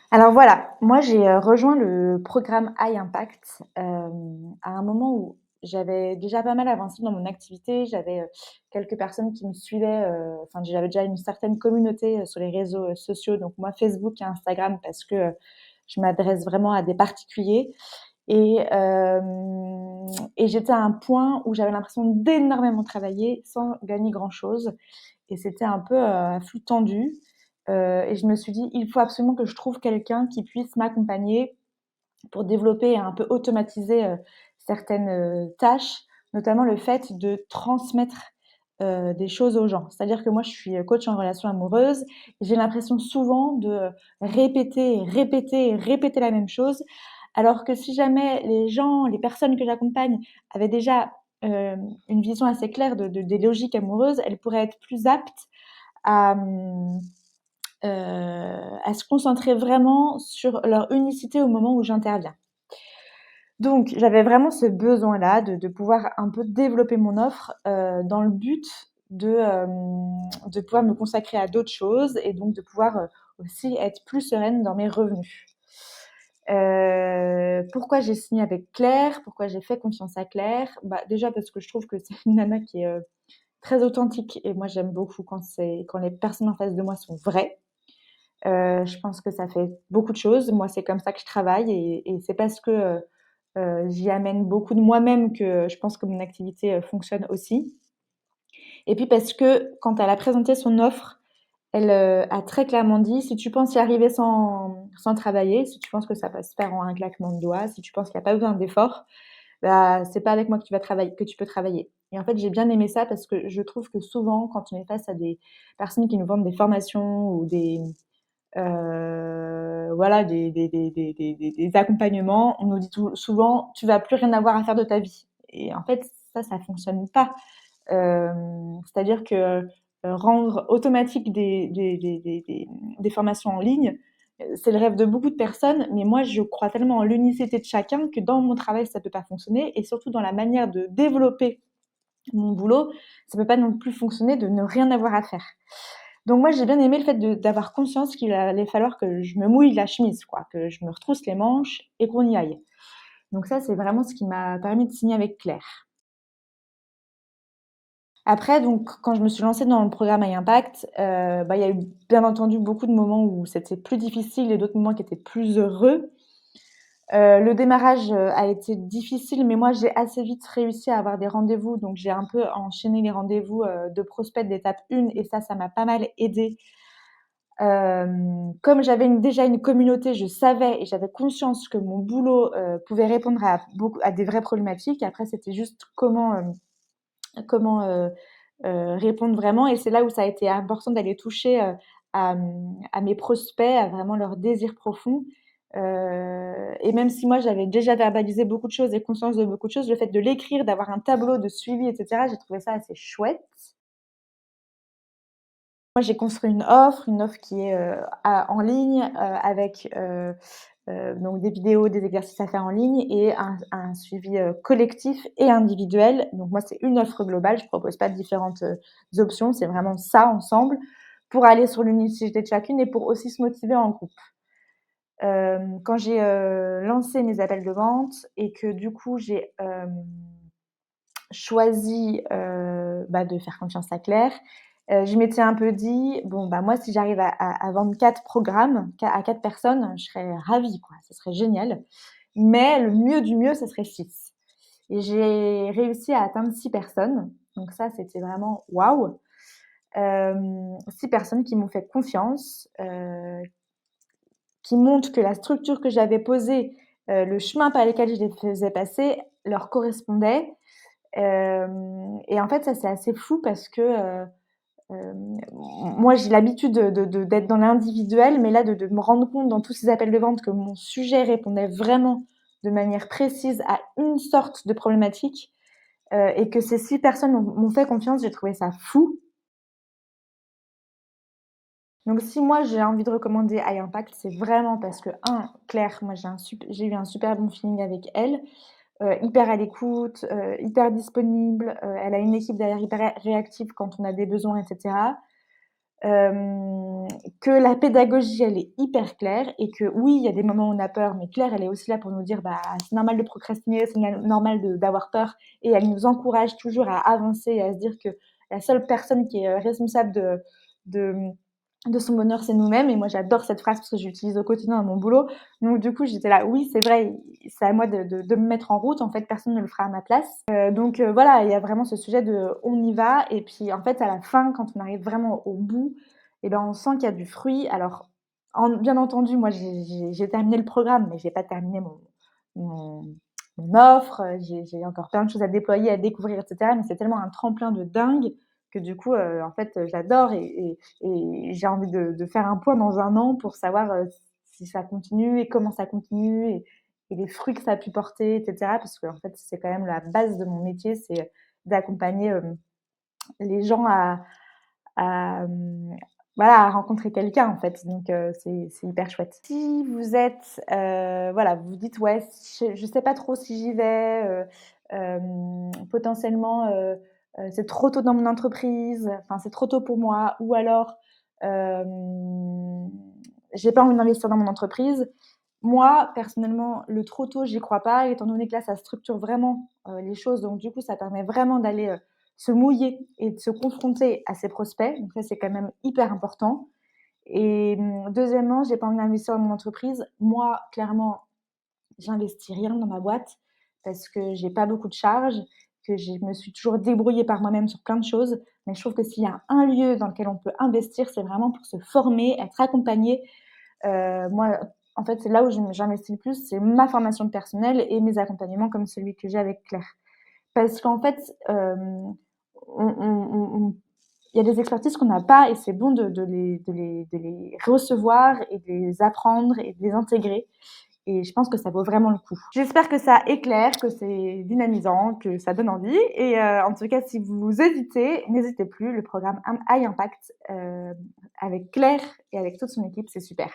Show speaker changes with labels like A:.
A: Alors voilà, moi j'ai rejoint le programme High Impact à un moment où j'avais déjà pas mal avancé dans mon activité. J'avais quelques personnes qui me suivaient, enfin j'avais déjà une certaine communauté sur les réseaux sociaux, donc moi Facebook et Instagram parce que je m'adresse vraiment à des particuliers. Et j'étais à un point où j'avais l'impression d'énormément travailler sans gagner grand-chose. Et c'était un peu à flux tendu. Et je me suis dit, il faut absolument que je trouve quelqu'un qui puisse m'accompagner pour développer et un peu automatiser certaines tâches, notamment le fait de transmettre des choses aux gens. C'est-à-dire que moi, je suis coach en relation amoureuse et j'ai l'impression souvent de répéter, répéter, répéter la même chose, alors que si jamais les gens, les personnes que j'accompagne avaient déjà une vision assez claire des logiques amoureuses, elles pourraient être plus aptes à, à se concentrer vraiment sur leur unicité au moment où j'interviens. Donc, j'avais vraiment ce besoin-là de pouvoir un peu développer mon offre dans le but de pouvoir me consacrer à d'autres choses et donc de pouvoir aussi être plus sereine dans mes revenus. Pourquoi j'ai signé avec Claire? Pourquoi j'ai fait confiance à Claire? Bah, déjà parce que je trouve que c'est une nana qui est très authentique et moi j'aime beaucoup quand les personnes en face de moi sont vraies. Je pense que ça fait beaucoup de choses. Moi, c'est comme ça que je travaille et c'est parce que j'y amène beaucoup de moi-même que je pense que mon activité fonctionne aussi. Et puis parce que quand elle a présenté son offre, elle a très clairement dit, si tu penses y arriver sans travailler, si tu penses que ça peut se faire en un claquement de doigts, si tu penses qu'il n'y a pas besoin d'effort, bah, c'est pas avec moi que tu vas travailler, que tu peux travailler. Et en fait, j'ai bien aimé ça parce que je trouve que souvent, quand on est face à des personnes qui nous vendent des formations ou voilà, des accompagnements, on nous dit souvent, tu vas plus rien avoir à faire de ta vie. Et en fait, ça fonctionne pas. C'est-à-dire que rendre automatique des formations en ligne, c'est le rêve de beaucoup de personnes, mais moi, je crois tellement en l'unicité de chacun que dans mon travail, ça peut pas fonctionner, et surtout dans la manière de développer mon boulot, ça peut pas non plus fonctionner de ne rien avoir à faire. Donc moi, j'ai bien aimé le fait d'avoir conscience qu'il allait falloir que je me mouille la chemise, quoi, que je me retrousse les manches et qu'on y aille. Donc ça, c'est vraiment ce qui m'a permis de signer avec Claire. Après, donc, quand je me suis lancée dans le programme High Impact, bah, il y a eu bien entendu beaucoup de moments où c'était plus difficile et d'autres moments qui étaient plus heureux. Le démarrage a été difficile, mais moi j'ai assez vite réussi à avoir des rendez-vous, donc j'ai un peu enchaîné les rendez-vous de prospects d'étape 1 et ça m'a pas mal aidé. Comme j'avais déjà une communauté, je savais et j'avais conscience que mon boulot pouvait répondre à des vraies problématiques. Après, c'était juste comment répondre vraiment. Et c'est là où ça a été important d'aller toucher à mes prospects, à vraiment leur désir profond. Et même si moi j'avais déjà verbalisé beaucoup de choses et conscience de beaucoup de choses, le fait de l'écrire, d'avoir un tableau de suivi, etc., j'ai trouvé ça assez chouette. Moi, j'ai construit une offre qui est en ligne avec donc des vidéos, des exercices à faire en ligne et un suivi collectif et individuel. Donc moi, c'est une offre globale. Je propose pas différentes options. C'est vraiment ça ensemble pour aller sur l'unicité de chacune et pour aussi se motiver en groupe. Quand j'ai lancé mes appels de vente et que du coup j'ai choisi bah, de faire confiance à Claire, je m'étais un peu dit, bon, bah, moi, si j'arrive à vendre 4 programmes à 4 personnes, je serais ravie, quoi. Ce serait génial. Mais le mieux du mieux, ce serait 6. Et j'ai réussi à atteindre 6 personnes. Donc ça, c'était vraiment waouh. 6 personnes qui m'ont fait confiance, qui montrent que la structure que j'avais posée, le chemin par lequel je les faisais passer, leur correspondait. Et en fait, ça, c'est assez fou parce que moi, j'ai l'habitude d'être dans l'individuel, mais là, de me rendre compte dans tous ces appels de vente que mon sujet répondait vraiment de manière précise à une sorte de problématique et que ces 6 personnes m'ont fait confiance, j'ai trouvé ça fou. Donc si moi, j'ai envie de recommander High Impact, c'est vraiment parce que, Claire, moi, j'ai eu un super bon feeling avec elle. Hyper à l'écoute, hyper disponible, elle a une équipe derrière hyper réactive quand on a des besoins et cetera. hem, que la pédagogie, elle est hyper claire et que oui, il y a des moments où on a peur, mais Claire, elle est aussi là pour nous dire: «Bah, c'est normal de procrastiner, c'est normal d'avoir peur» et elle nous encourage toujours à avancer et à se dire que la seule personne qui est, responsable de, de son bonheur, c'est nous-mêmes et moi j'adore cette phrase parce que je l'utilise au quotidien dans mon boulot. Donc du coup, j'étais là: «Oui, c'est vrai, c'est à moi de me mettre en route, en fait, personne ne le fera à ma place». Donc voilà, il y a vraiment ce sujet de on y va et puis en fait, à la fin, quand on arrive vraiment au bout et ben, on sent qu'il y a du fruit. Alors bien entendu, moi j'ai terminé le programme, mais j'ai pas terminé mon mon offre, j'ai encore plein de choses à déployer, à découvrir et cetera, mais c'est tellement un tremplin de dingue que du coup, en fait, j'adore et j'ai envie de faire un point dans 1 an pour savoir, si ça continue et comment ça continue et les fruits que ça a pu porter et cetera. Parce qu'en fait, c'est quand même la base de mon métier, c'est d'accompagner, les gens à voilà, à rencontrer quelqu'un, en fait. Donc c'est hyper chouette. Si vous êtes, voilà, vous vous dites: «Ouais, je sais pas trop si j'y vais, potentiellement, c'est trop tôt dans mon entreprise, enfin, c'est trop tôt pour moi» ou alors, hem, «J'ai pas envie d'investir dans mon entreprise». Moi, personnellement, le trop tôt, j'y crois pas, étant donné que là, ça structure vraiment, les choses. Donc du coup, ça permet vraiment d'aller, se mouiller et de se confronter à ses prospects. Donc ça, c'est quand même hyper important et deuxièmement, j'ai pas envie d'investir dans mon entreprise. Moi, clairement, j'investis rien dans ma boîte parce que j'ai pas beaucoup de charges, que je me suis toujours débrouillée par moi-même sur plein de choses. Mais je trouve que s'il y a un lieu dans lequel on peut investir, c'est vraiment pour se former, être accompagné. Moi, en fait, c'est là où j'investis le plus, c'est ma formation personnelle et mes accompagnements comme celui que j'ai avec Claire. Parce qu'en fait, on il y a des expertises qu'on n'a pas et c'est bon de les recevoir et de les apprendre et de les intégrer et je pense que ça vaut vraiment le coup. J'espère que ça éclaire, que c'est dynamisant, que ça donne envie et en tout cas, si vous hésitez, n'hésitez plus, le programme High Impact, avec Claire et avec toute son équipe, c'est super.